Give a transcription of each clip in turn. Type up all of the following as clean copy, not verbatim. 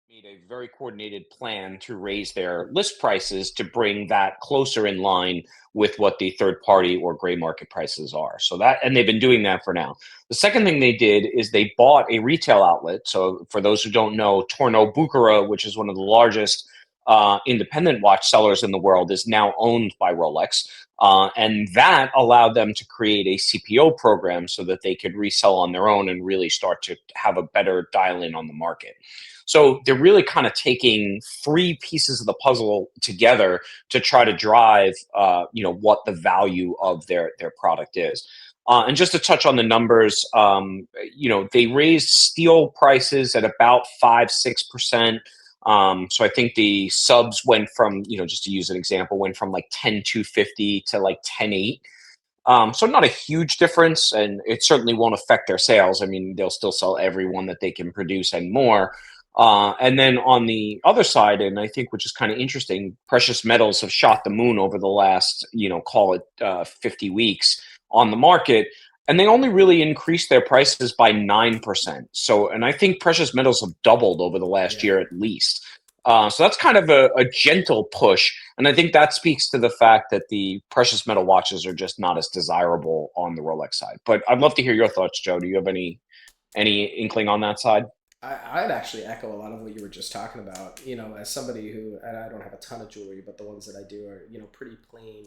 made a very coordinated plan to raise their list prices to bring that closer in line with what the third party or gray market prices are. So that, and they've been doing that for now. The second thing they did is they bought a retail outlet. So for those who don't know, Torno Bucura, which is one of the largest independent watch sellers in the world, is now owned by Rolex. And that allowed them to create a CPO program so that they could resell on their own and really start to have a better dial in on the market. So they're really kind of taking three pieces of the puzzle together to try to drive, what the value of their product is. And just to touch on the numbers, they raised steel prices at about 5-6%. So I think the subs went from, just to use an example, went from like 10,250 to like 10,800. So not a huge difference, and it certainly won't affect their sales. I mean, they'll still sell every one that they can produce and more. And then on the other side, and I think which is kind of interesting, precious metals have shot the moon over the last, call it 50 weeks on the market, and they only really increased their prices by 9%. So, and I think precious metals have doubled over the last Yeah. year at least. So that's kind of a gentle push. And I think that speaks to the fact that the precious metal watches are just not as desirable on the Rolex side. But I'd love to hear your thoughts, Joe. Do you have any inkling on that side? I'd actually echo a lot of what you were just talking about. As somebody who, and I don't have a ton of jewelry, but the ones that I do are, pretty plain,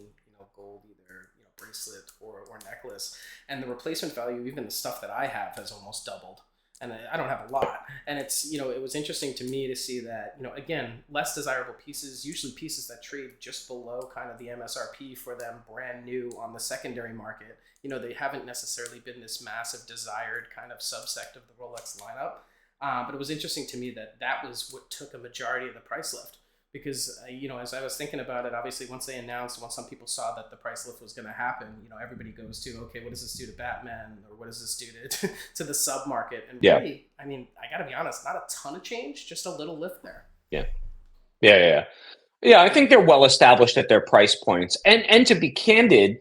gold, either, bracelet or necklace. And the replacement value, even the stuff that I have, has almost doubled. And I don't have a lot. And it was interesting to me to see that, again, less desirable pieces, usually pieces that trade just below kind of the MSRP for them brand new on the secondary market. They haven't necessarily been this massive desired kind of subsect of the Rolex lineup. But it was interesting to me that that was what took a majority of the price lift because as I was thinking about it, obviously once they announced, once some people saw that the price lift was going to happen, everybody goes to, okay, what does this do to Batman, or what does this do to to the sub market? And Yeah, really, I mean, I got to be honest, not a ton of change, just a little lift there. yeah, yeah. Yeah, I think they're well established at their price points. And to be candid,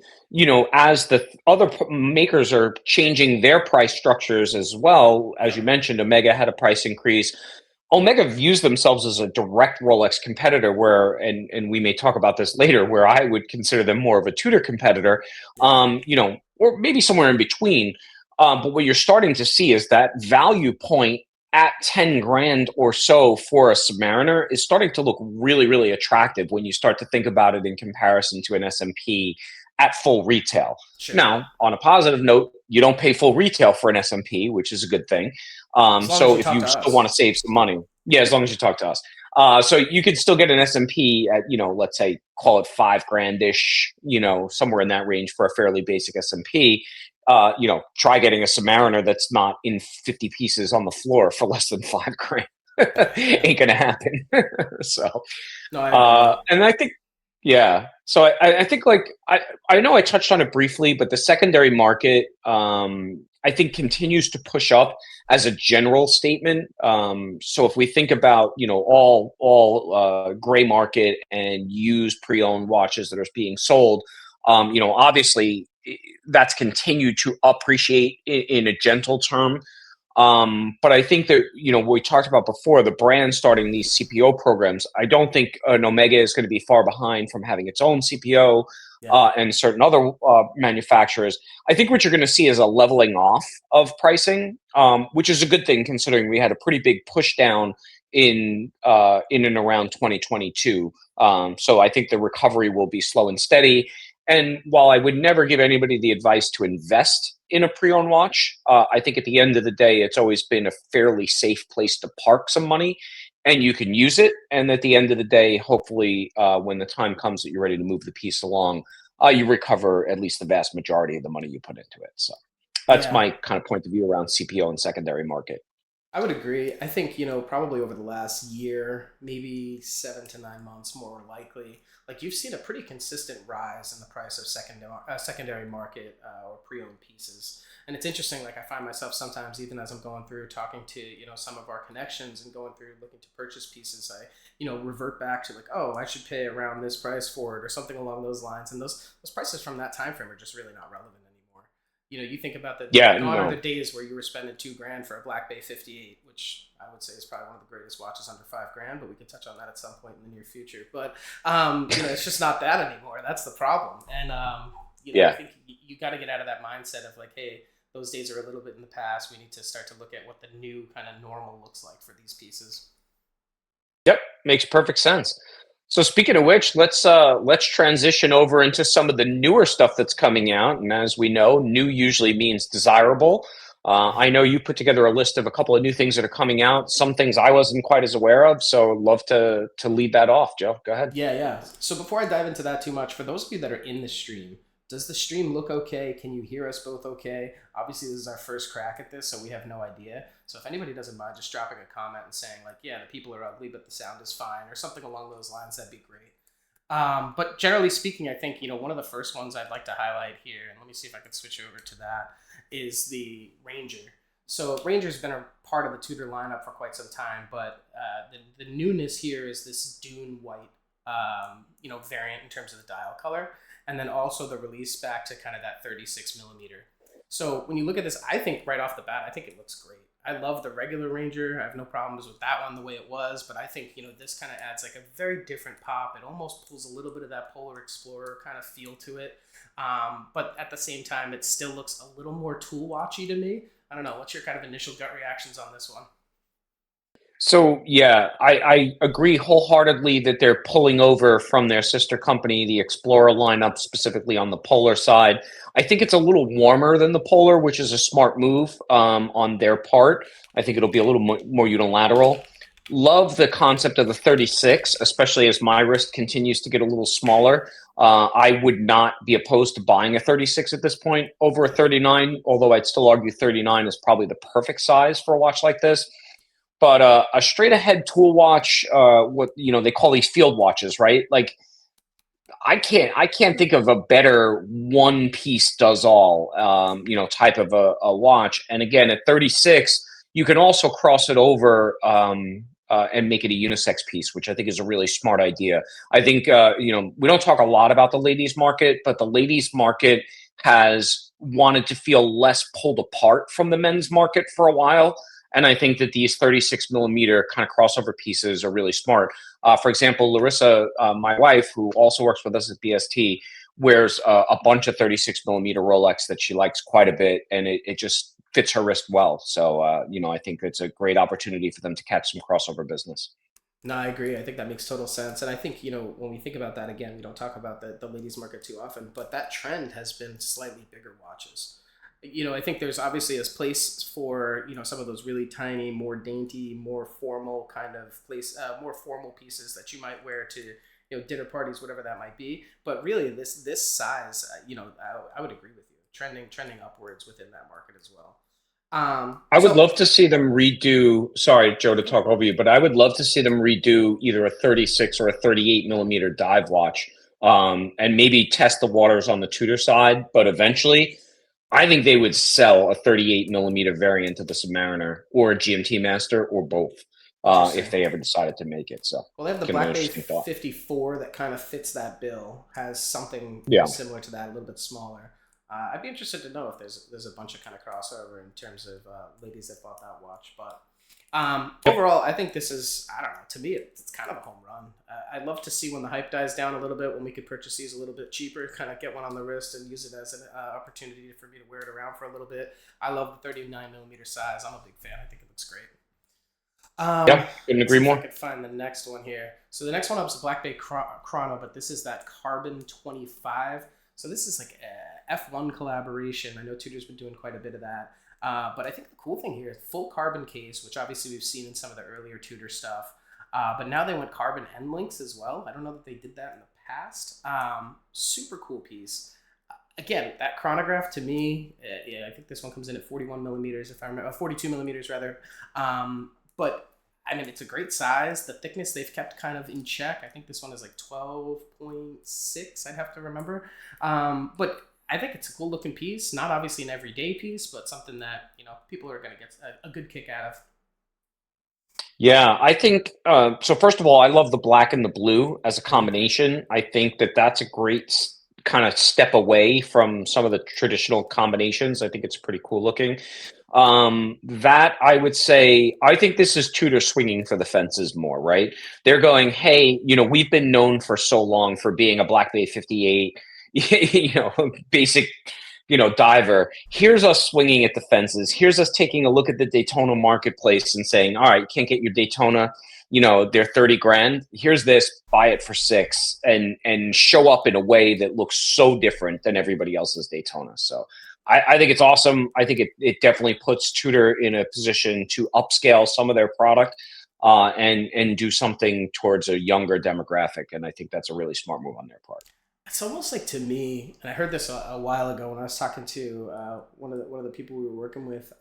as the other makers are changing their price structures as well, as you Yep. mentioned, Omega had a price increase. Omega views themselves as a direct Rolex competitor, where, and we may talk about this later, where I would consider them more of a Tudor competitor, Yeah. or maybe somewhere in between. But what you're starting to see is that value point at 10 grand or so for a Submariner is starting to look really, really attractive when you start to think about it in comparison to an S&P at full retail. Sure. Now, on a positive note, you don't pay full retail for an S&P, which is a good thing. As long as So you if talk you to still want us. to save some money, yeah, as long as you talk to us. So you could still get an S&P at, let's say, call it 5 grand-ish, somewhere in that range for a fairly basic S&P. Try getting a Submariner that's not in 50 pieces on the floor for less than 5 grand. Yeah. Ain't gonna happen. So, No, I agree. and I think, yeah. So I think like I know I touched on it briefly, but the secondary market, I think continues to push up as a general statement. So if we think about all gray market and used pre-owned watches that are being sold, obviously that's continued to appreciate in a gentle term. But I think that, what we talked about before, the brand starting these CPO programs, I don't think an Omega is going to be far behind from having its own CPO, Yeah. and certain other manufacturers. I think what you're going to see is a leveling off of pricing, which is a good thing considering we had a pretty big push down in and around 2022. So I think the recovery will be slow and steady. And while I would never give anybody the advice to invest in a pre-owned watch, I think at the end of the day, it's always been a fairly safe place to park some money, and you can use it. And at the end of the day, hopefully, when the time comes that you're ready to move the piece along, you recover at least the vast majority of the money you put into it. So that's Yeah. my kind of point of view around CPO and secondary market. I would agree. I think, probably over the last year, maybe 7 to 9 months, more likely, like you've seen a pretty consistent rise in the price of secondary market or pre-owned pieces. And it's interesting, like I find myself sometimes, even as I'm going through talking to, some of our connections and going through looking to purchase pieces, I, revert back to like, oh, I should pay around this price for it or something along those lines. And those prices from that time frame are just really not relevant anymore. You think about that, Yeah, gone are the no. days where you were spending 2 grand for a Black Bay 58, which I would say is probably one of the greatest watches under 5 grand, but we can touch on that at some point in the near future. But it's just not that anymore. That's the problem. And I Yeah. think you got to get out of that mindset of like, hey, those days are a little bit in the past. We need to start to look at what the new kind of normal looks like for these pieces. Yep, makes perfect sense. So speaking of which, let's transition over into some of the newer stuff that's coming out. And as we know, new usually means desirable. I know you put together a list of a couple of new things that are coming out. Some things I wasn't quite as aware of, so I'd love to lead that off. Joe, go ahead. Yeah, yeah. So before I dive into that too much, for those of you that are in the stream, does the stream look okay? Can you hear us both okay? Obviously, this is our first crack at this, so we have no idea. So if anybody doesn't mind just dropping a comment and saying, like, yeah, the people are ugly, but the sound is fine, or something along those lines, that'd be great. But generally speaking, I think, one of the first ones I'd like to highlight here, and let me see if I can switch over to that, is the Ranger. So Ranger's been a part of the Tudor lineup for quite some time, but the newness here is this Dune White variant in terms of the dial color, and then also the release back to kind of that 36 millimeter. So when you look at this, I think right off the bat, I think it looks great. I love the regular Ranger. I have no problems with that one the way it was, but I think this kind of adds like a very different pop. It almost pulls a little bit of that Polar Explorer kind of feel to it, but at the same time, it still looks a little more tool watchy to me. I don't know. What's your kind of initial gut reactions on this one? So yeah, I agree wholeheartedly that they're pulling over from their sister company, the Explorer lineup, specifically on the Polar side. I think it's a little warmer than the Polar, which is a smart move on their part. I think it'll be a little more unilateral. Love the concept of the 36, especially as my wrist continues to get a little smaller. I would not be opposed to buying a 36 at this point over a 39, although I'd still argue 39 is probably the perfect size for a watch like this. But a straight ahead tool watch, what they call these field watches, right? Like I can't think of a better one piece does all, type of a watch. And again, at 36, you can also cross it over and make it a unisex piece, which I think is a really smart idea. I think we don't talk a lot about the ladies market, but the ladies market has wanted to feel less pulled apart from the men's market for a while. And I think that these 36 millimeter kind of crossover pieces are really smart. For example, Larissa, my wife, who also works with us at BST, wears a bunch of 36 millimeter Rolex that she likes quite a bit, and it just fits her wrist well. So, I think it's a great opportunity for them to catch some crossover business. No, I agree. I think that makes total sense. And I think, when we think about that again, we don't talk about the ladies market too often, but that trend has been slightly bigger watches. I think there's obviously a place for, some of those really tiny, more dainty, more formal kind of more formal pieces that you might wear to, dinner parties, whatever that might be. But really this size, I would agree with you. Trending upwards within that market as well. I would So love to see them redo. Sorry, Joe, to talk over you, but I would love to see them redo either a 36 or a 38 millimeter dive watch, and maybe test the waters on the Tudor side. But eventually, I think they would sell a 38 millimeter variant of the Submariner or a GMT Master or both, if interesting. they ever decided to make it. So, Well, they have the kind of an Black Bay interesting thought. 54 that kind of fits that bill. Has something Yeah. similar to that, a little bit smaller. I'd be interested to know if there's a bunch of kind of crossover in terms of ladies that bought that watch. But Yep. overall, I think this is, I don't know, to me it's kind of a home run. I'd love to see when the hype dies down a little bit, when we could purchase these a little bit cheaper, kind of get one on the wrist and use it as an opportunity for me to wear it around for a little bit. I love the 39 millimeter size. I'm a big fan. I think it looks great. Yep. Couldn't Let's see agree if I more. could find the next one here. So the next one up is Black Bay Chrono, but this is that Carbon 25. So this is like a F1 collaboration. I know Tudor's been doing quite a bit of that. But I think the cool thing here is full carbon case, which obviously we've seen in some of the earlier Tudor stuff. But now they went carbon end links as well. I don't know that they did that in the past. Super cool piece. Again, that chronograph to me, yeah, I think this one comes in at 41 millimeters, if I remember, 42 millimeters rather. But I mean, it's a great size. The thickness they've kept kind of in check. I think this one is like 12.6. I'd have to remember. But I think it's a cool looking piece. Not obviously an everyday piece, but something that people are going to get a good kick out of. Yeah, I think so. First of all, I love the black and the blue as a Mm-hmm. combination. I think that that's a great kind of step away from some of the traditional combinations. I think it's pretty cool looking. That I would say, I think this is Tudor swinging for the fences more, right? They're going, hey, we've been known for so long for being a Black Bay 58, basic, diver. Here's us swinging at the fences. Here's us taking a look at the Daytona marketplace and saying, all right, you can't get your Daytona, they're 30 grand. Here's this, buy it for six, and show up in a way that looks so different than everybody else's Daytona. So I think it's awesome. I think it definitely puts Tudor in a position to upscale some of their product and do something towards a younger demographic. And I think that's a really smart move on their part. It's almost like to me, and I heard this a while ago when I was talking to one of the people we were working with.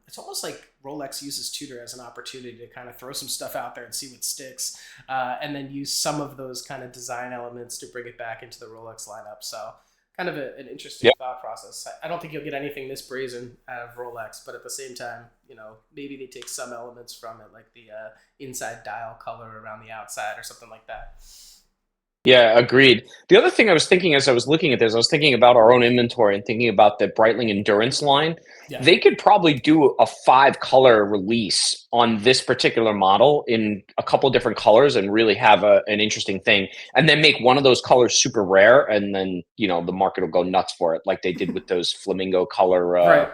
It's almost like Rolex uses Tudor as an opportunity to kind of throw some stuff out there and see what sticks, and then use some of those kind of design elements to bring it back into the Rolex lineup. So kind of an interesting thought process. I don't think you'll get anything this brazen out of Rolex, but at the same time, maybe they take some elements from it, like the inside dial color around the outside or something like that. Yeah, agreed. The other thing I was thinking as I was looking at this, I was thinking about our own inventory and thinking about the Breitling Endurance line. Yeah. They could probably do a 5-color release on this particular model in a couple different colors and really have an interesting thing. And then make one of those colors super rare, and then the market will go nuts for it, like they did with those flamingo color Right.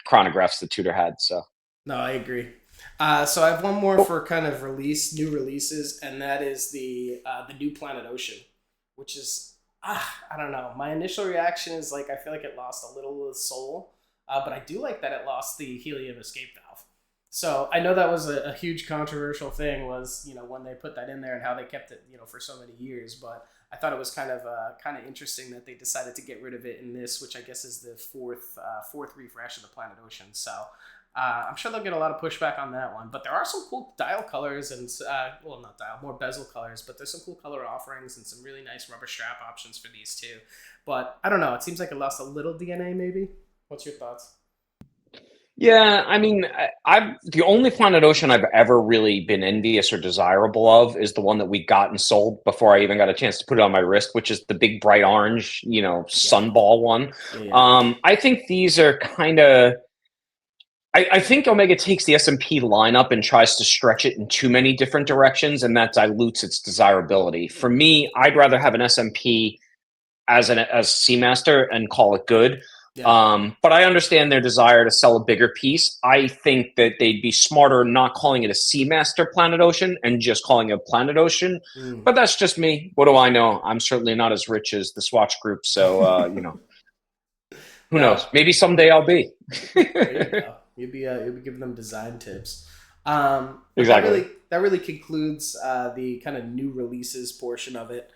chronographs that Tudor had. So No, I agree. So I have one more for kind of new releases, and that is the new Planet Ocean, which is I don't know. My initial reaction is like I feel like it lost a little of the soul, but I do like that it lost the helium escape valve. So I know that was a huge controversial thing, was when they put that in there and how they kept it for so many years. But I thought it was kind of interesting that they decided to get rid of it in this, which I guess is the fourth refresh of the Planet Ocean. So I'm sure they'll get a lot of pushback on that one. But there are some cool dial colors and, well, not dial, more bezel colors, but there's some cool color offerings and some really nice rubber strap options for these too. But I don't know. It seems like it lost a little DNA maybe. What's your thoughts? yeah, I mean, I've the only Planet Ocean I've ever really been envious or desirable of is the one that we got and sold before I even got a chance to put it on my wrist, which is the big bright orange, Yeah. sunball one. Yeah. I think these are kind of. I think Omega takes the S&P lineup and tries to stretch it in too many different directions, and that dilutes its desirability. For me, I'd rather have an S&P as Seamaster and call it good. Yeah. But I understand their desire to sell a bigger piece. I think that they'd be smarter not calling it a Seamaster Planet Ocean and just calling it Planet Ocean. Mm. But that's just me. What do I know? I'm certainly not as rich as the Swatch Group, so who No, knows? Maybe someday I'll be. there you go. You'll be giving them design tips. But Exactly. that really concludes the kind of new releases portion of it.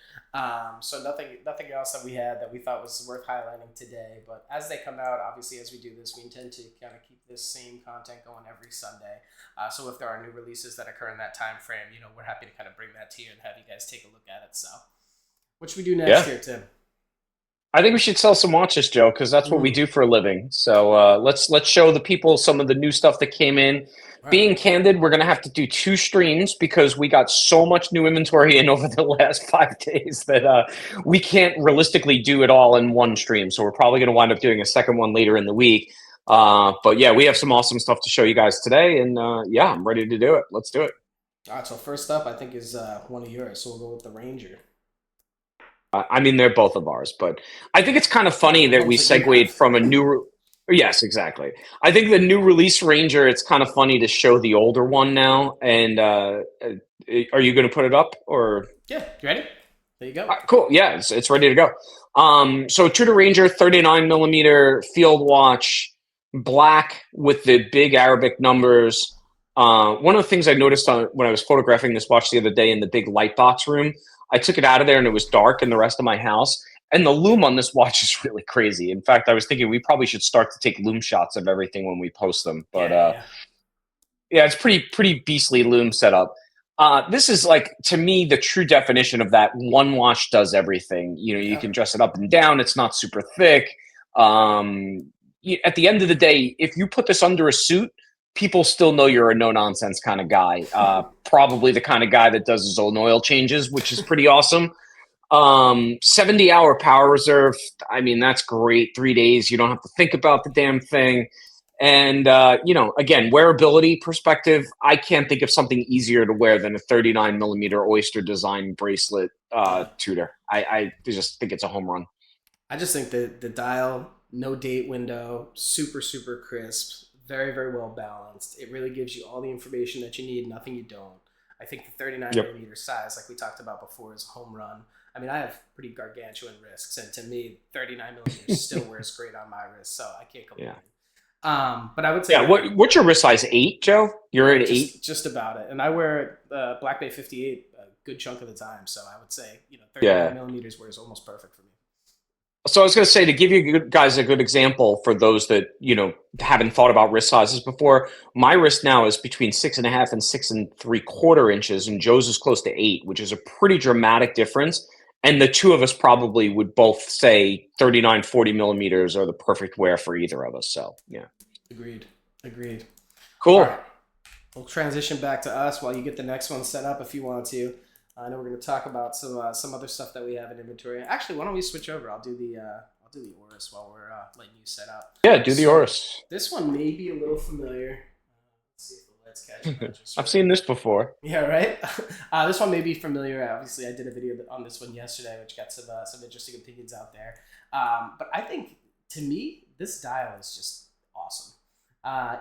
So nothing else that we had that we thought was worth highlighting today. But as they come out, obviously as we do this, we intend to kind of keep this same content going every Sunday. So if there are new releases that occur in that time frame, we're happy to kind of bring that to you and have you guys take a look at it. So what should we do next Yeah. here, Tim? I think we should sell some watches, Joe, because that's what we Mm. do for a living. So let's show the people some of the new stuff that came in. All right. Being candid, we're going to have to do 2 streams because we got so much new inventory in over the last 5 days that we can't realistically do it all in one stream. So we're probably going to wind up doing a second one later in the week. But yeah, we have some awesome stuff to show you guys today, and yeah, I'm ready to do it. Let's do it. All right. So first up, I think is one of yours. So we'll go with the Ranger. I mean, they're both of ours, but I think it's kind of funny The that we ones that you segued have. from a new. Yes, exactly. I think the new release Ranger. It's kind of funny to show the older one now. And are you going to put it up or? Yeah. You ready? There you go. Cool. Yeah, it's ready to go. So Tudor Ranger 39 millimeter field watch, black with the big Arabic numbers. One of the things I noticed when I was photographing this watch the other day in the big light box room, I took it out of there and it was dark in the rest of my house. And the loom on this watch is really crazy. In fact, I was thinking we probably should start to take loom shots of everything when we post them. But Yeah. yeah, it's pretty beastly loom setup. This is like, to me, the true definition of that one wash does everything. You Yeah. can dress it up and down. It's not super thick. At the end of the day, if you put this under a suit, people still know you're a no nonsense kind of guy. Probably the kind of guy that does his own oil changes, which is pretty awesome. 70-hour power reserve. I mean, that's great. 3 days. You don't have to think about the damn thing. And again, wearability perspective, I can't think of something easier to wear than a 39 millimeter Oyster design bracelet Yeah. Tudor. I just think it's a home run. I just think that the dial, no date window, super, super crisp, very, very well balanced. It really gives you all the information that you need, nothing you don't. I think the 39 Yep. millimeter size, like we talked about before, is a home run. I mean, I have pretty gargantuan wrists, and to me, 39 millimeters still wears great on my wrist, so I can't complain. Yeah. But I would say, Yeah. yeah, What's your wrist size? 8, Joe? You're yeah, at just 8. just about it. And I wear Black Bay 58 a good chunk of the time, so I would say 39 Yeah. millimeters wears almost perfect for me. So I was going to say, to give you guys a good example for those that haven't thought about wrist sizes before. My wrist now is between 6.5 and 6.75 inches, and Joe's is close to 8, which is a pretty dramatic difference. And the two of us probably would both say 39, 40 millimeters are the perfect wear for either of us. So yeah, Agreed. Agreed. All cool. right. We'll transition back to us while you get the next one set up if you want to. I know we're going to talk about some other stuff that we have in inventory. Actually, why don't we switch over? I'll do the Oris while we're letting you set up. Yeah, do the So Oris. this one may be a little familiar. Let's see if the lights catch it just I've right. seen this before. Yeah, right. This one may be familiar. Obviously, I did a video on this one yesterday, which got some interesting opinions out there. But I think to me, this dial is just awesome.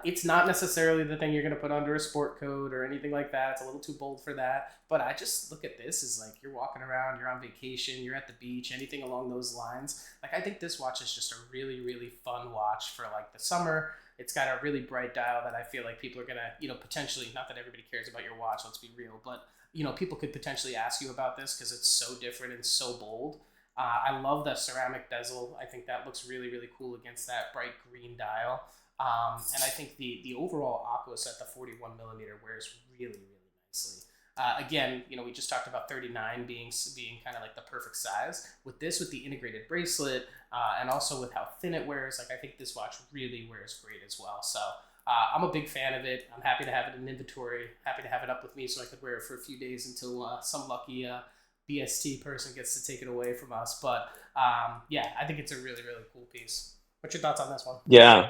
It's not necessarily the thing you're going to put under a sport coat or anything like that. It's a little too bold for that. But I just look at this as like you're walking around, you're on vacation, you're at the beach, anything along those lines. Like I think this watch is just a really, really fun watch for like the summer. It's got a really bright dial that I feel like people are going to, potentially, not that everybody cares about your watch, let's be real, but, people could potentially ask you about this because it's so different and so bold. I love the ceramic bezel. I think that looks really, really cool against that bright green dial. And I think the overall Aquos at the 41 millimeter wears really, really nicely. Again, we just talked about 39 being kind of like the perfect size. With this, with the integrated bracelet, and also with how thin it wears, like I think this watch really wears great as well. So I'm a big fan of it. I'm happy to have it in inventory. Happy to have it up with me so I could wear it for a few days until some lucky BST person gets to take it away from us. But yeah, I think it's a really, really cool piece. What's your thoughts on this one? Yeah.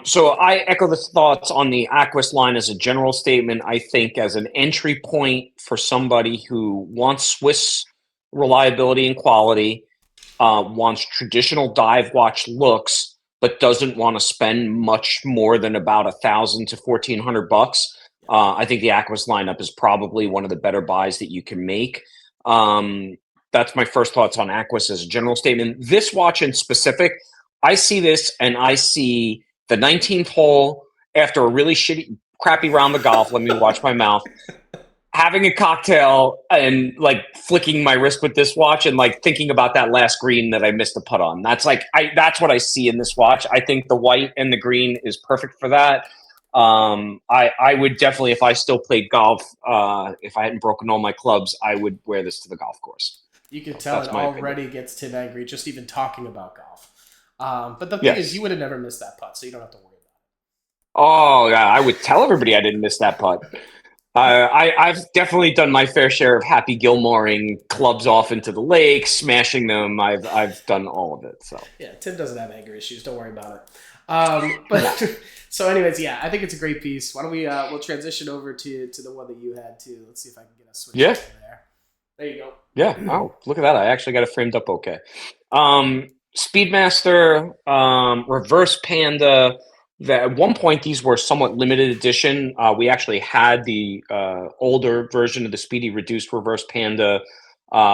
So I echo the thoughts on the Aquis line as a general statement. I think as an entry point for somebody who wants Swiss reliability and quality, wants traditional dive watch looks, but doesn't want to spend much more than about $1,000 to $1,400. I think the Aquis lineup is probably one of the better buys that you can make. That's my first thoughts on Aquis as a general statement. This watch in specific, I see this and I see the 19th hole after a really crappy round of golf. Let me watch my mouth. Having a cocktail and like flicking my wrist with this watch and like thinking about that last green that I missed the putt on. That's that's what I see in this watch. I think the white and the green is perfect for that. I would definitely, if I still played golf, if I hadn't broken all my clubs, I would wear this to the golf course. You can tell That's it my already opinion. gets Tim angry just even talking about golf. But the thing is, Yes. you would have never missed that putt, so you don't have to worry about Oh, yeah. I would tell everybody I didn't miss that putt. I've definitely done my fair share of Happy Gilmoring clubs off into the lake, smashing them. I've done all of it. So it. Yeah, Tim doesn't have anger issues. Don't worry about it. no. But so, anyways, yeah, I think it's a great piece. Why don't we'll transition over to the one that you had too. Let's see if I can get us switched Yeah. over there. There you go. Yeah. Oh, look at that. I actually got it framed up okay. Speedmaster, Reverse Panda. At one point, these were somewhat limited edition. We actually had the older version of the Speedy Reduced Reverse Panda.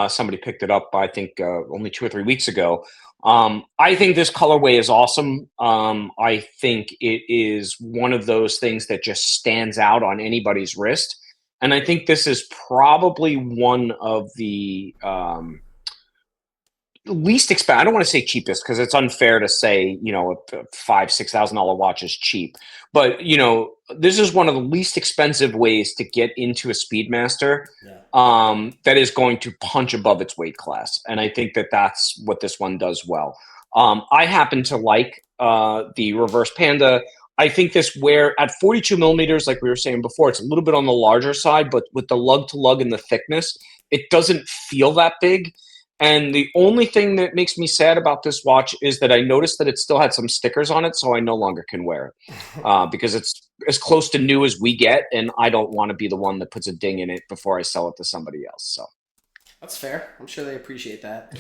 Somebody picked it up, I think, only 2 or 3 weeks ago. I think this colorway is awesome. I think it is one of those things that just stands out on anybody's wrist. And I think this is probably one of the least expensive. I don't want to say cheapest because it's unfair to say a $5,000-$6,000 watch is cheap, but this is one of the least expensive ways to get into a Speedmaster. Yeah. That is going to punch above its weight class, and I think that that's what this one does well. I happen to like the Reverse Panda. I think this wear at 42 millimeters, like we were saying before, it's a little bit on the larger side, but with the lug to lug and the thickness, it doesn't feel that big. And the only thing that makes me sad about this watch is that I noticed that it still had some stickers on it, so I no longer can wear it because it's as close to new as we get, and I don't want to be the one that puts a ding in it before I sell it to somebody else. So That's fair. I'm sure they appreciate that.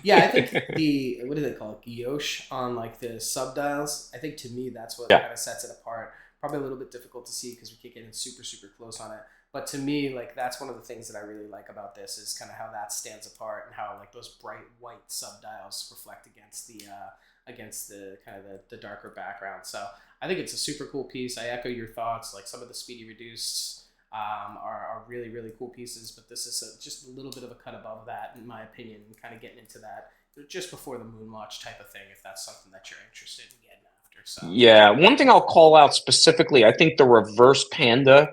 Yeah, I think the what do they call it, guilloche on like the sub dials. I think to me that's what yeah, kind of sets it apart. Probably a little bit difficult to see because we can't get in super close on it. But to me, like that's one of the things that I really like about this is kind of how that stands apart and how like those bright white sub dials reflect against the kind of the darker background. So I think it's a super cool piece. I echo your thoughts. Like some of the speedy reduced are really cool pieces. But this is just a little bit of a cut above that, in my opinion, kind of getting into that just before the moon watch type of thing, if that's something that you're interested in getting after. So yeah. One thing I'll call out specifically, I think the reverse panda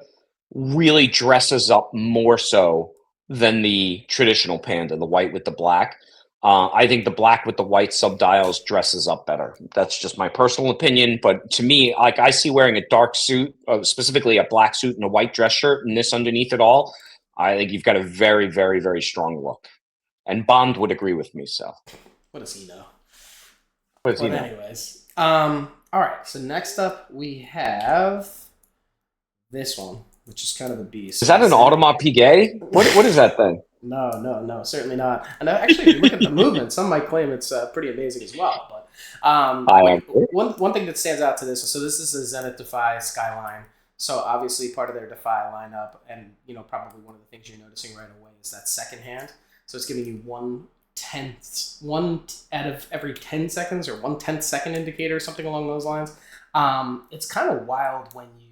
really dresses up more so than the traditional panda, the white with the black. I think the black with the white subdials dresses up better. That's just my personal opinion. But to me, like I see wearing a dark suit, specifically a black suit and a white dress shirt, and this underneath it all, I think you've got a very strong look. And Bond would agree with me. So, what does he know? what does he But know? anyways, all right. So next up we have this one, which is kind of a Is beast. that an Audemars Piguet? What is that thing? No, certainly not. And actually, if you look at the movement, some might claim it's pretty amazing as well. But I like agree. one thing that stands out to this, so this is a Zenith Defy Skyline. So obviously part of their Defy lineup, and probably one of the things you're noticing right away is that second hand. So it's giving you one out of every 10 seconds, or 1/10 second indicator, or something along those lines. It's kind of wild when you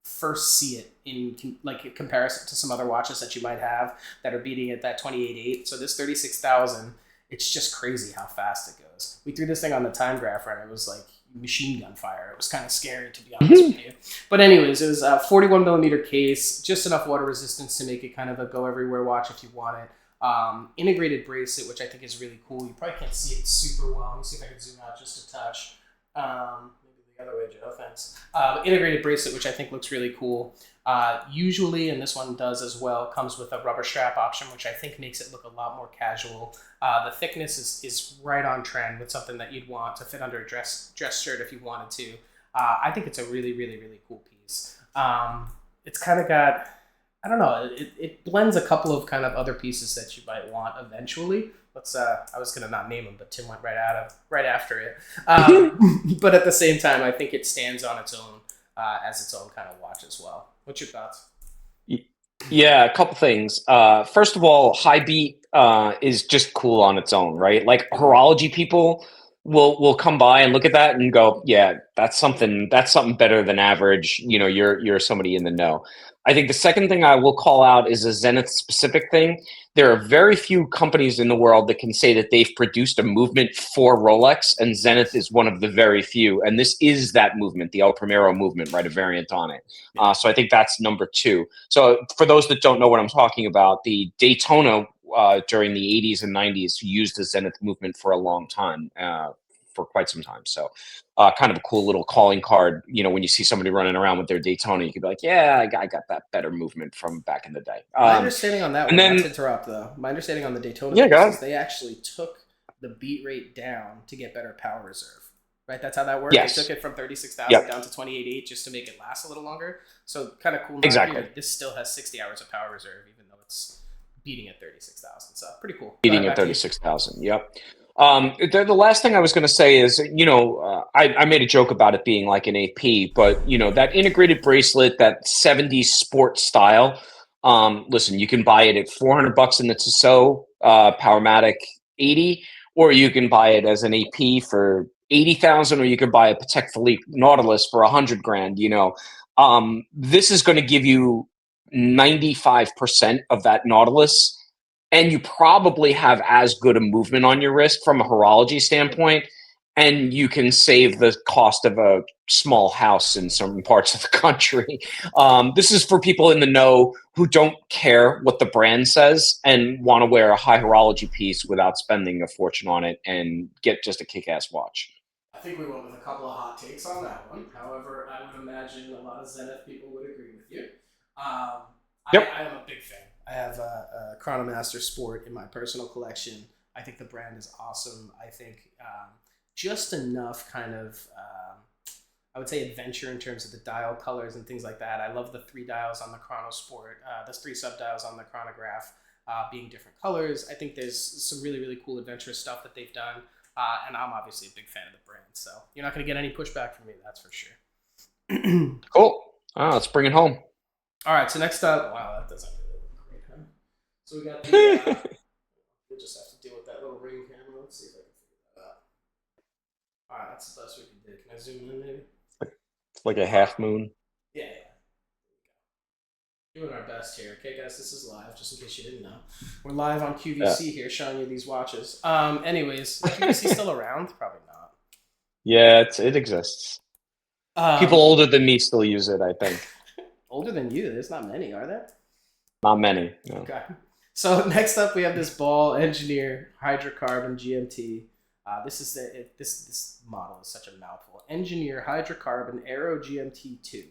first see it in like a comparison to some other watches that you might have that are beating at that 28.8. So this 36,000, it's just crazy how fast it goes. We threw this thing on the time graph and it was like machine gun fire. It was kind of scary, to be honest with you. But anyways, it was a 41 millimeter case, just enough water resistance to make it kind of a go everywhere watch if you want it. Integrated bracelet, which I think is really cool. You probably can't see it super well. Let me see if I can zoom out just a touch. Maybe the other way, Joe. Thanks. Integrated bracelet, which I think looks really cool. Usually, and this one does as well, comes with a rubber strap option, which I think makes it look a lot more casual. The thickness is right on trend with something that you'd want to fit under a dress shirt if you wanted to. I think it's a really cool piece. It's kind of got, I don't know, it blends a couple of kind of other pieces that you might want eventually. I was gonna not name them, but Tim went right after it. But at the same time, I think it stands on its own as its own kind of watch as well. What's your thoughts? Yeah, a couple things. First of all, high beat is just cool on its own, right? Like horology people will come by and look at that and go, "Yeah, that's something better than average." You're somebody in the know. I think the second thing I will call out is a Zenith specific thing. There are very few companies in the world that can say that they've produced a movement for Rolex, and Zenith is one of the very few. And this is that movement, the El Primero movement, right? A variant on it. Yeah. So I think that's number two. So for those that don't know what I'm talking about, the Daytona during the 80s and 90s used the Zenith movement for a long time, for quite some time. So kind of a cool little calling card. When you see somebody running around with their Daytona, you could be like, yeah, I got that better movement from back in the day. My understanding on that And one, not then, to interrupt though, my understanding on the Daytona yeah, piece go is ahead. they actually took the beat rate down to get better power reserve. Right, that's how that worked. They took Yes. it from 36,000 Yep. down to 28.8 just to make it last a little longer. So kind of cool nod Exactly. here. This still has 60 hours of power reserve, even though it's beating at 36,000. So pretty cool. Go ahead, Beating at back to you. 36,000. Yep. The last thing I was going to say is, I made a joke about it being like an AP, but that integrated bracelet, that 70s sport style. Listen, you can buy it at $400 in the Tissot Powermatic 80, or you can buy it as an AP for 80,000, or you could buy a Patek Philippe Nautilus for 100 grand. This is going to give you 95% of that Nautilus, and you probably have as good a movement on your wrist from a horology standpoint, and you can save the cost of a small house in some parts of the country. This is for people in the know who don't care what the brand says and want to wear a high horology piece without spending a fortune on it and get just a kick-ass watch. I think we went with a couple of hot takes on that one. However, I would imagine a lot of Zenith people would agree with you. I Yep. am a big fan. I have a Chronomaster Sport in my personal collection. I think the brand is awesome. I think just enough kind of I would say adventure in terms of the dial colors and things like that. I love the three dials on the Chronosport, the three sub dials on the chronograph being different colors. I think there's some really, really cool adventurous stuff that they've done. And I'm obviously a big fan of the brand. So you're not going to get any pushback from me, that's for sure. Cool. Let's bring it home. All right, so next up, wow, that doesn't really look great, huh? So we got the, we'll just have to deal with that little ring camera. Let's see if I can figure that out. All right, that's the best we can do. Can I zoom in maybe? It's like a half moon. Yeah, yeah. Doing our best here. Okay, guys, this is live, just in case you didn't know. We're live on Yeah. QVC here, showing you these watches. Anyways, is QVC still around? Probably not. Yeah, it exists. People Um, older than me still use it, I think. older than you, there's not many, are there? Not many. No. Okay. So next up, we have this Ball Engineer Hydrocarbon GMT. This model is such a mouthful. Engineer Hydrocarbon Aero GMT 2.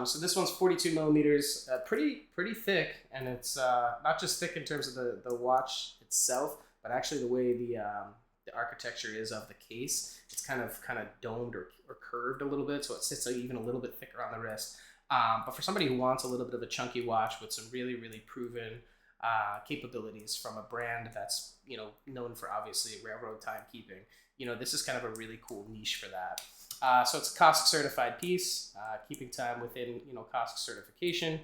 So this one's 42 millimeters, pretty thick, and it's not just thick in terms of the watch itself, but actually the way the architecture is of the case. It's kind of domed or curved a little bit, so it sits even a little bit thicker on the wrist. But for somebody who wants a little bit of a chunky watch with some really, really proven capabilities from a brand that's known for obviously railroad timekeeping, this is kind of a really cool niche for that. So it's a COSC certified piece, keeping time within COSC certification.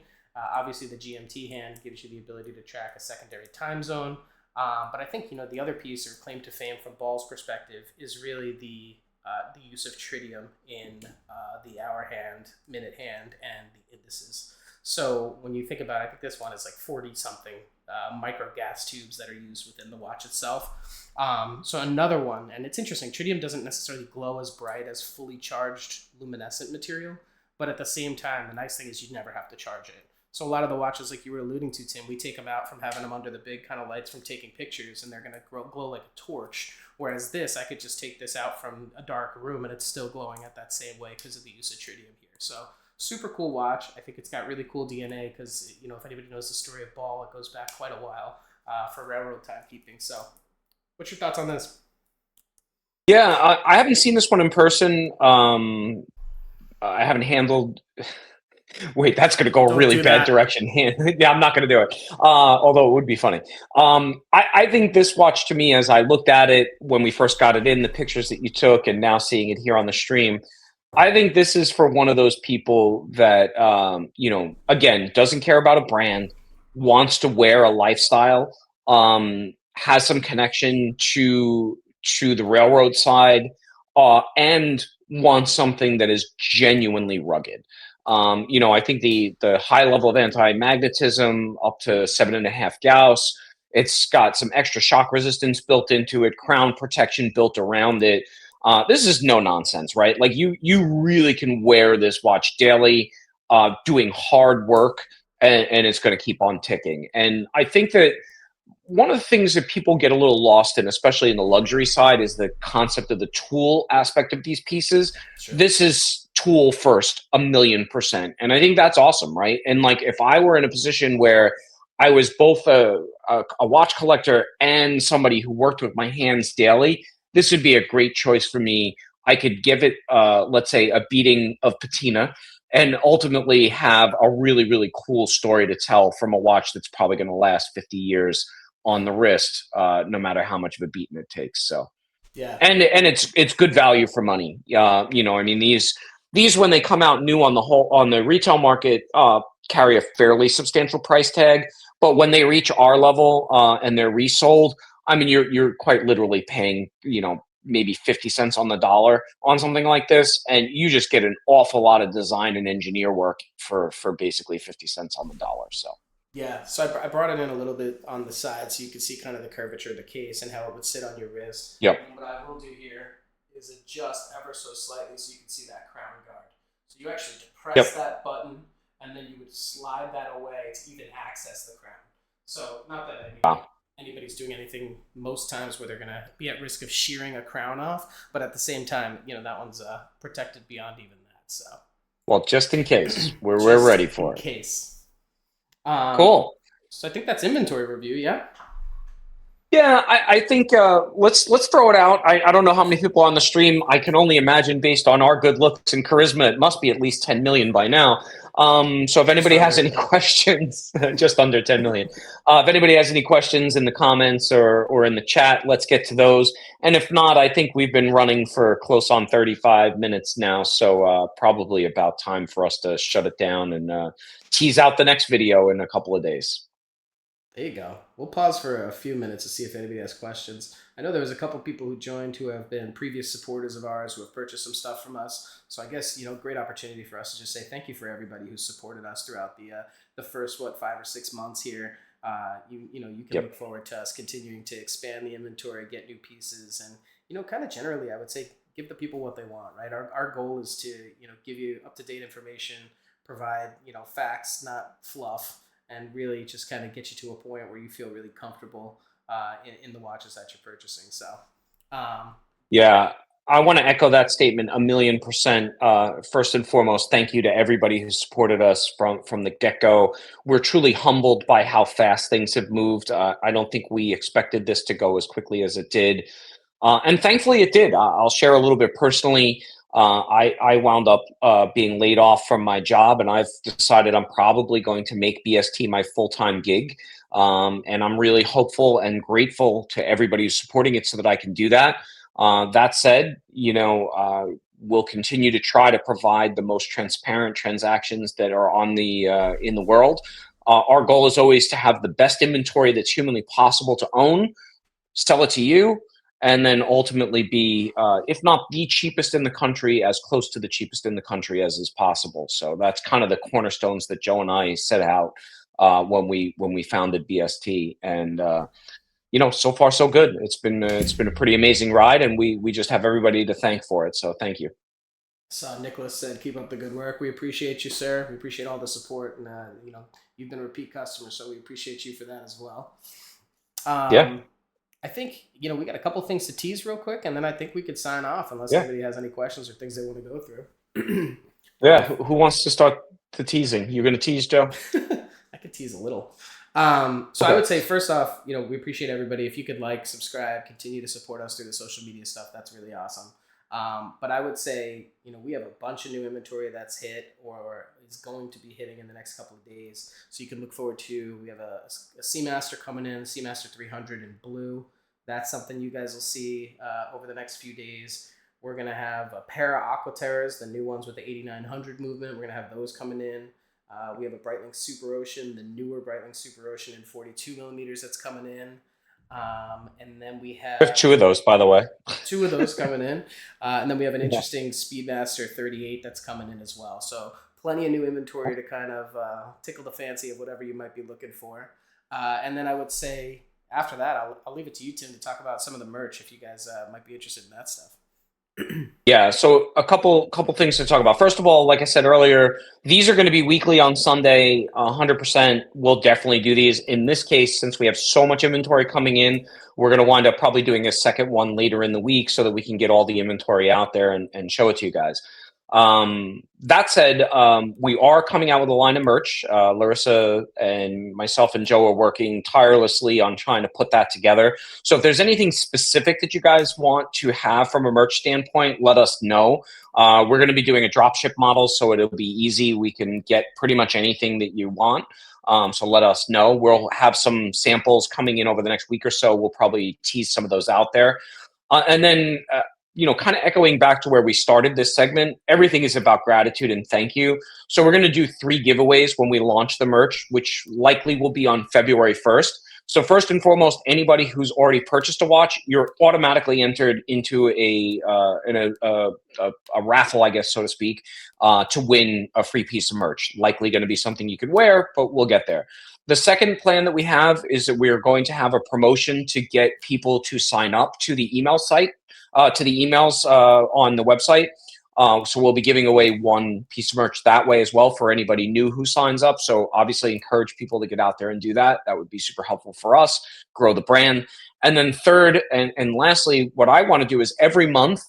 Obviously, the GMT hand gives you the ability to track a secondary time zone. But I think the other piece, or claim to fame from Ball's perspective, is really the use of tritium in the hour hand, minute hand, and the indices. So when you think about it, I think this one is like 40 something micro gas tubes that are used within the watch itself. So another one, and it's interesting, tritium doesn't necessarily glow as bright as fully charged luminescent material, but at the same time, the nice thing is you never have to charge it. So a lot of the watches, like you were alluding to, Tim, we take them out from having them under the big kind of lights from taking pictures, and they're going to glow like a torch. Whereas this, I could just take this out from a dark room, and it's still glowing at that same way because of the use of tritium here. So super cool watch. I think it's got really cool DNA because if anybody knows the story of Ball, it goes back quite a while for railroad timekeeping. So, what's your thoughts on this? Yeah, I haven't seen this one in person. I haven't handled. Wait, that's going to go a Don't really do bad that. direction. Yeah, I'm not going to do it. Although it would be funny. I think this watch to me, as I looked at it when we first got it in, the pictures that you took, and now seeing it here on the stream, I think this is for one of those people that, again, doesn't care about a brand, wants to wear a lifestyle, has some connection to the railroad side, and wants something that is genuinely rugged. I think the high level of anti-magnetism up to 7.5 Gauss. It's got some extra shock resistance built into it, crown protection built around it. This is no nonsense, right? Like you really can wear this watch daily, doing hard work, and it's going to keep on ticking. And I think that one of the things that people get a little lost in, especially in the luxury side, is the concept of the tool aspect of these pieces. Sure. This is tool first, 1,000,000%. And I think that's awesome, right? And like if I were in a position where I was both a watch collector and somebody who worked with my hands daily, this would be a great choice for me. I could give it, let's say, a beating of patina and ultimately have a really, really cool story to tell from a watch that's probably going to last 50 years on the wrist, no matter how much of a beating it takes. So, Yeah. and it's good value for money. I mean these when they come out new on the retail market, carry a fairly substantial price tag. But when they reach our level and they're resold, I mean you're quite literally paying maybe 50 cents on the dollar on something like this, and you just get an awful lot of design and engineer work for basically 50 cents on the dollar. So. Yeah, so I brought it in a little bit on the side so you can see kind of the curvature of the case and how it would sit on your wrist. Yep. And what I will do here is adjust ever so slightly so you can see that crown guard. So you actually Yep. depress that button and then you would slide that away to even access the crown. So not that Wow. anybody's doing anything most times where they're going to be at risk of shearing a crown off, but at the same time, that one's protected beyond even that. So Well, just in case, we're just ready in for it. case. Um, Cool. So I think that's inventory review. Yeah. Yeah, I think let's throw it out. I don't know how many people on the stream. I can only imagine, based on our good looks and charisma, it must be at least 10 million by now. So if Just anybody has under. any questions, just under 10 million. If anybody has any questions in the comments or in the chat, let's get to those. And if not, I think we've been running for close on 35 minutes now, so probably about time for us to shut it down and tease out the next video in a couple of days. There you go. We'll pause for a few minutes to see if anybody has questions. I know there was a couple people who joined who have been previous supporters of ours who have purchased some stuff from us. So I guess great opportunity for us to just say thank you for everybody who supported us throughout the first 5 or 6 months here. You can Yep. look forward to us continuing to expand the inventory, get new pieces, and kind of generally, I would say give the people what they want. Right. Our goal is to give you up to date information, provide facts, not fluff, and really just kind of get you to a point where you feel really comfortable in the watches that you're purchasing. So, um, Yeah, I want to echo that statement 1,000,000%. First and foremost, thank you to everybody who supported us from the get go. We're truly humbled by how fast things have moved. I don't think we expected this to go as quickly as it did, and thankfully it did. I'll share a little bit personally. I wound up being laid off from my job, and I've decided I'm probably going to make BST my full time gig. And I'm really hopeful and grateful to everybody who's supporting it so that I can do that. That said, we'll continue to try to provide the most transparent transactions that are on the in the world. Our goal is always to have the best inventory that's humanly possible to own, sell it to you, and then ultimately be, if not the cheapest in the country, as close to the cheapest in the country as is possible. So that's kind of the cornerstones that Joe and I set out when we founded BST, and so far so good. It's been a pretty amazing ride, and we just have everybody to thank for it. So thank you. saw Nicholas said, "Keep up the good work. We appreciate you, sir. We appreciate all the support, and you've been a repeat customer, so we appreciate you for that as well." Yeah, Um, I think we got a couple things to tease real quick, and then I think we could sign off unless yeah, anybody has any questions or things they want to go through. yeah. Who wants to start the teasing? You're going to tease, Joe? I could tease a little. So I Okay. would say first off, we appreciate everybody. If you could like, subscribe, continue to support us through the social media stuff, that's really awesome. But I would say, we have a bunch of new inventory that's hit or is going to be hitting in the next couple of days. So you can look forward to, we have a Seamaster coming in, Seamaster 300 in blue. That's something you guys will see over the next few days. We're going to have a pair of Aquaterras, the new ones with the 8900 movement. We're going to have those coming in. We have a Breitling Super Ocean, the newer Breitling Super Ocean in 42 millimeters that's coming in. And then we I have have two of those, by the way. two of those coming in. And then we have an Yeah. interesting Speedmaster 38 that's coming in as well. So plenty of new inventory to kind of tickle the fancy of whatever you might be looking for. And then I would say after that, I'll leave it to you, Tim, to talk about some of the merch if you guys might be interested in that stuff. Yeah, so a couple things to talk about. First of all, like I said earlier, these are going to be weekly on Sunday. 100%. We'll definitely do these. In this case, since we have so much inventory coming in, we're going to wind up probably doing a second one later in the week so that we can get all the inventory out there and show it to you guys. That said, we are coming out with a line of merch. Larissa and myself and Joe are working tirelessly on trying to put that together. So if there's anything specific that you guys want to have from a merch standpoint, let us know. We're going to be doing a dropship model, so it'll be easy. We can get pretty much anything that you want. So let us know. We'll have some samples coming in over the next week or so. We'll probably tease some of those out there. And then kind of echoing back to where we started this segment, everything is about gratitude and thank you. So we're going to do 3 giveaways when we launch the merch, which likely will be on February 1st. So first and foremost, anybody who's already purchased a watch, you're automatically entered into a raffle, I guess, so to speak, to win a free piece of merch. Likely going to be something you could wear, but we'll get there. The second plan that we have is that we're going to have a promotion to get people to sign up to the email site, to the emails on the website. So we'll be giving away 1 piece of merch that way as well for anybody new who signs up. So obviously encourage people to get out there and do that. That would be super helpful for us, grow the brand. And then third and lastly, what I want to do is every month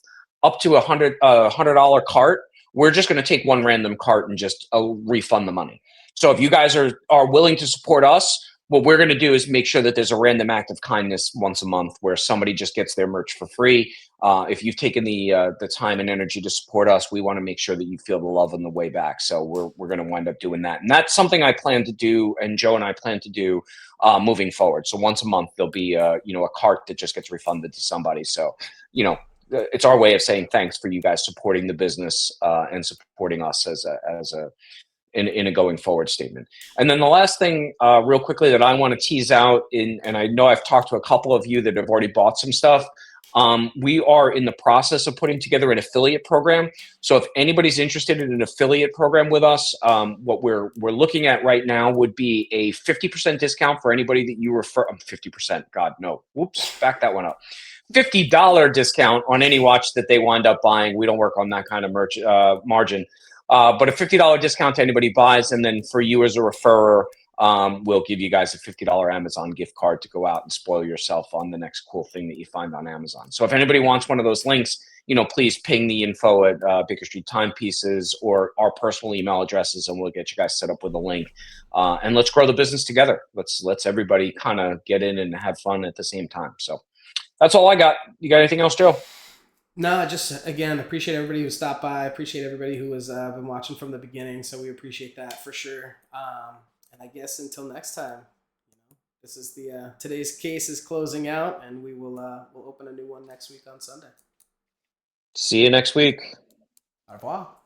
up to $100 cart, we're just going to take 1 random cart and just refund the money. So if you guys are willing to support us, what we're going to do is make sure that there's a random act of kindness once a month where somebody just gets their merch for free. If you've taken the time and energy to support us, we want to make sure that you feel the love on the way back. So we're going to wind up doing that, and that's something I plan to do, and Joe and I plan to do moving forward. So once a month there'll be a cart that just gets refunded to somebody. So it's our way of saying thanks for you guys supporting the business and supporting us as a in a going forward statement. And then the last thing, real quickly, that I want to tease out and I know I've talked to a couple of you that have already bought some stuff. We are in the process of putting together an affiliate program. So if anybody's interested in an affiliate program with us, what we're looking at right now would be a 50% discount for anybody that you refer. 50%. God, no. Whoops. Back that one up. $50 discount on any watch that they wind up buying. We don't work on that kind of margin. But a $50 discount to anybody buys, and then for you as a referrer, we'll give you guys a $50 Amazon gift card to go out and spoil yourself on the next cool thing that you find on Amazon. So if anybody wants one of those links, please ping the info at Baker Street Timepieces or our personal email addresses, and we'll get you guys set up with a link. And let's grow the business together. Let's everybody kind of get in and have fun at the same time. So that's all I got. You got anything else, Joe? No, just again, appreciate everybody who stopped by. Appreciate everybody who has been watching from the beginning. So we appreciate that for sure. And I guess until next time, this is the today's case is closing out, and we'll open a new one next week on Sunday. See you next week. Au revoir.